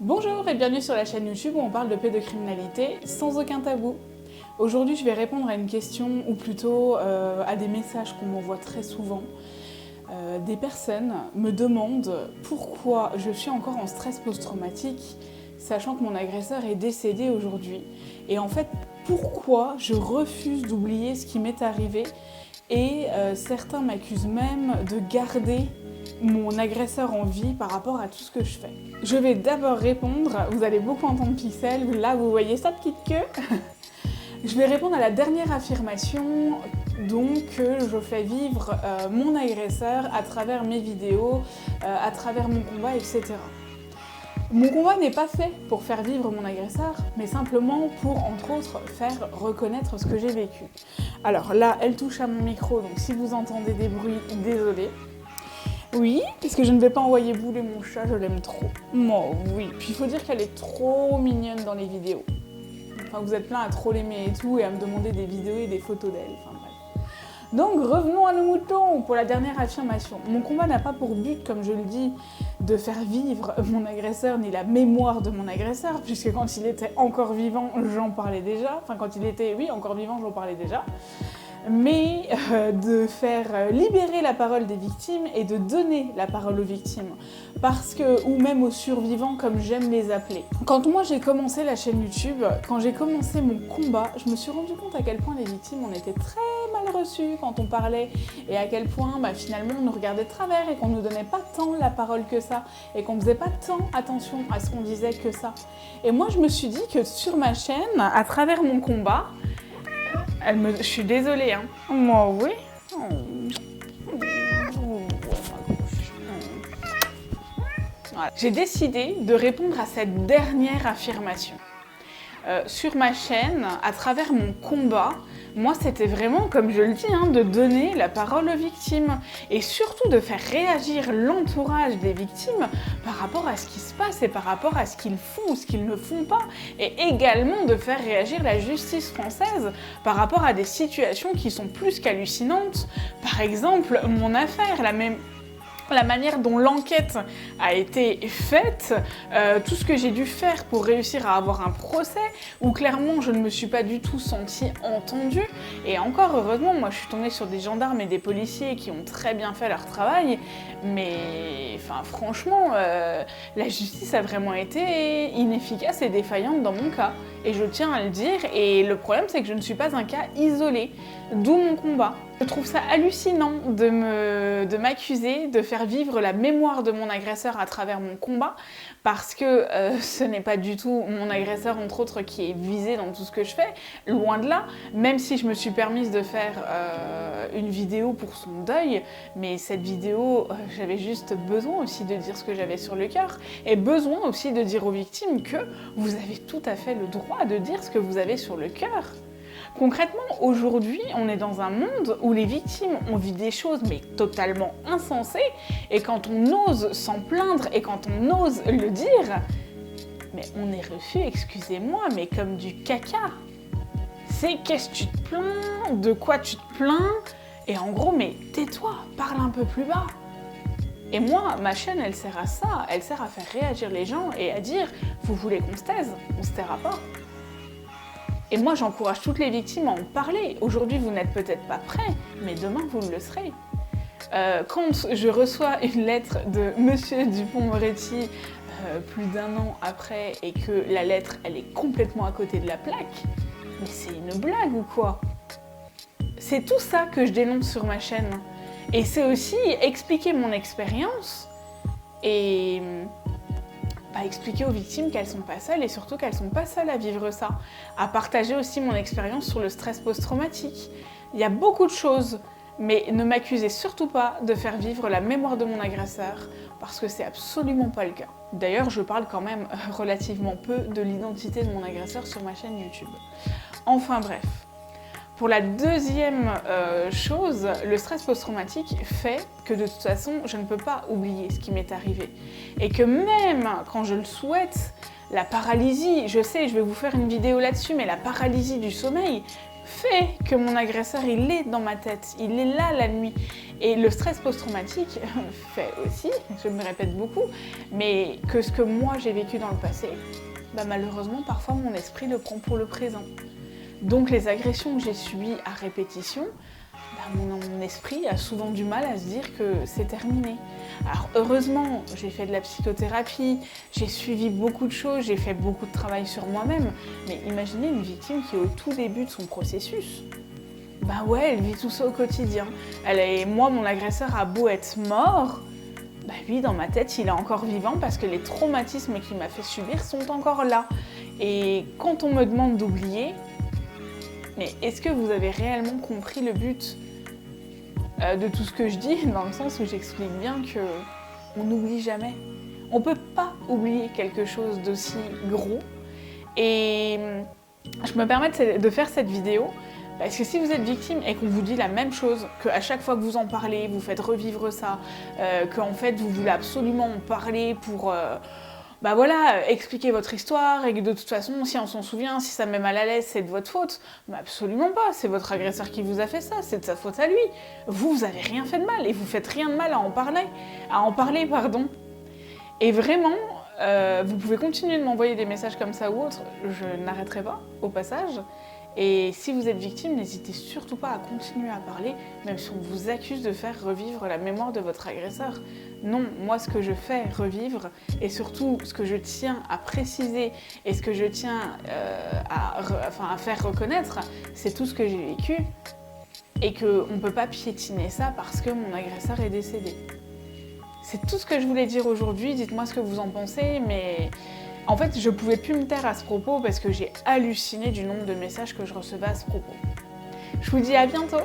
Bonjour et bienvenue sur la chaîne YouTube où on parle de pédocriminalité sans aucun tabou. Aujourd'hui je vais répondre à une question, ou plutôt à des messages qu'on m'envoie très souvent. Des personnes me demandent pourquoi je suis encore en stress post-traumatique, sachant que mon agresseur est décédé aujourd'hui. Et en fait, pourquoi je refuse d'oublier ce qui m'est arrivé. Et certains m'accusent même de garder mon agresseur en vie par rapport à tout ce que je fais. Je vais d'abord répondre, vous allez beaucoup entendre Pixel, là vous voyez sa petite queue. Je vais répondre à la dernière affirmation, donc que je fais vivre mon agresseur à travers mes vidéos, à travers mon combat, etc. Mon combat n'est pas fait pour faire vivre mon agresseur, mais simplement pour, entre autres, faire reconnaître ce que j'ai vécu. Alors là, elle touche à mon micro, donc si vous entendez des bruits, désolé. Oui, parce que je ne vais pas envoyer bouler mon chat, je l'aime trop. Moi, oui. Puis il faut dire qu'elle est trop mignonne dans les vidéos. Enfin, vous êtes plein à trop l'aimer et tout, et à me demander des vidéos et des photos d'elle, enfin bref. Donc revenons à nos moutons pour la dernière affirmation. Mon combat n'a pas pour but, comme je le dis, de faire vivre mon agresseur ni la mémoire de mon agresseur, puisque quand il était encore vivant, j'en parlais déjà. Enfin, quand il était, oui, encore vivant, j'en parlais déjà. Mais de faire libérer la parole des victimes et de donner la parole aux victimes, ou même aux survivants comme j'aime les appeler. Quand moi j'ai commencé la chaîne YouTube, quand j'ai commencé mon combat, je me suis rendu compte à quel point les victimes on était très mal reçues quand on parlait et à quel point finalement on nous regardait de travers et qu'on nous donnait pas tant la parole que ça et qu'on faisait pas tant attention à ce qu'on disait que ça. Et moi je me suis dit que sur ma chaîne, à travers mon combat, je suis désolée, hein. Moi, oui. Voilà. J'ai décidé de répondre à cette dernière affirmation. Sur ma chaîne, à travers mon combat, moi c'était vraiment, comme je le dis, de donner la parole aux victimes et surtout de faire réagir l'entourage des victimes par rapport à ce qui se passe et par rapport à ce qu'ils font ou ce qu'ils ne font pas, et également de faire réagir la justice française par rapport à des situations qui sont plus qu'hallucinantes. Par exemple, mon affaire, la manière dont l'enquête a été faite, tout ce que j'ai dû faire pour réussir à avoir un procès, où clairement je ne me suis pas du tout sentie entendue. Et encore heureusement, moi je suis tombée sur des gendarmes et des policiers qui ont très bien fait leur travail, mais franchement, la justice a vraiment été inefficace et défaillante dans mon cas. Et je tiens à le dire, et le problème c'est que je ne suis pas un cas isolé, d'où mon combat. Je trouve ça hallucinant de m'accuser de faire vivre la mémoire de mon agresseur à travers mon combat, parce que ce n'est pas du tout mon agresseur, entre autres, qui est visé dans tout ce que je fais, loin de là, même si je me suis permise de faire une vidéo pour son deuil, mais cette vidéo, j'avais juste besoin aussi de dire ce que j'avais sur le cœur, et besoin aussi de dire aux victimes que vous avez tout à fait le droit de dire ce que vous avez sur le cœur. Concrètement, aujourd'hui, on est dans un monde où les victimes ont vu des choses mais totalement insensées, et quand on ose s'en plaindre et quand on ose le dire, mais on est reçu, excusez-moi, mais comme du caca. C'est qu'est-ce que tu te plains, de quoi tu te plains, et en gros, mais tais-toi, parle un peu plus bas. Et moi, ma chaîne, elle sert à ça, elle sert à faire réagir les gens et à dire « vous voulez qu'on se taise, on se taira pas ». Et moi, j'encourage toutes les victimes à en parler. Aujourd'hui, vous n'êtes peut-être pas prêts, mais demain, vous le serez. Quand je reçois une lettre de Monsieur Dupond-Moretti plus d'1 an après, et que la lettre, elle est complètement à côté de la plaque, mais c'est une blague ou quoi? C'est tout ça que je dénonce sur ma chaîne. Et c'est aussi expliquer mon expérience et expliquer aux victimes qu'elles sont pas seules, et surtout qu'elles sont pas seules à vivre ça. À partager aussi mon expérience sur le stress post-traumatique. Il y a beaucoup de choses, mais ne m'accusez surtout pas de faire vivre la mémoire de mon agresseur, parce que c'est absolument pas le cas. D'ailleurs, je parle quand même relativement peu de l'identité de mon agresseur sur ma chaîne YouTube. Enfin bref. Pour la deuxième chose, le stress post-traumatique fait que de toute façon, je ne peux pas oublier ce qui m'est arrivé. Et que même quand je le souhaite, la paralysie, je sais, je vais vous faire une vidéo là-dessus, mais la paralysie du sommeil fait que mon agresseur, il est dans ma tête, il est là la nuit. Et le stress post-traumatique fait aussi, je me répète beaucoup, mais que ce que moi j'ai vécu dans le passé, bah malheureusement parfois mon esprit le prend pour le présent. Donc les agressions que j'ai subies à répétition, mon esprit a souvent du mal à se dire que c'est terminé. Alors heureusement, j'ai fait de la psychothérapie, j'ai suivi beaucoup de choses, j'ai fait beaucoup de travail sur moi-même, mais imaginez une victime qui est au tout début de son processus. Bah ouais, elle vit tout ça au quotidien. Moi, mon agresseur a beau être mort, bah lui, dans ma tête, il est encore vivant parce que les traumatismes qu'il m'a fait subir sont encore là. Et quand on me demande d'oublier, mais est-ce que vous avez réellement compris le but de tout ce que je dis, dans le sens où j'explique bien qu'on n'oublie jamais. On ne peut pas oublier quelque chose d'aussi gros. Et je me permets de faire cette vidéo parce que si vous êtes victime et qu'on vous dit la même chose, qu'à chaque fois que vous en parlez, vous faites revivre ça, qu'en fait vous voulez absolument en parler pour expliquer votre histoire et que de toute façon, si on s'en souvient, si ça met mal à l'aise, c'est de votre faute. Mais absolument pas, c'est votre agresseur qui vous a fait ça, c'est de sa faute à lui. Vous avez rien fait de mal et vous faites rien de mal à en parler. Et vraiment, vous pouvez continuer de m'envoyer des messages comme ça ou autre, je n'arrêterai pas au passage. Et si vous êtes victime, n'hésitez surtout pas à continuer à parler, même si on vous accuse de faire revivre la mémoire de votre agresseur. Non, moi ce que je fais revivre, et surtout ce que je tiens à préciser, et ce que je tiens à faire reconnaître, c'est tout ce que j'ai vécu, et qu'on ne peut pas piétiner ça parce que mon agresseur est décédé. C'est tout ce que je voulais dire aujourd'hui, dites-moi ce que vous en pensez, mais... En fait, je pouvais plus me taire à ce propos parce que j'ai halluciné du nombre de messages que je recevais à ce propos. Je vous dis à bientôt!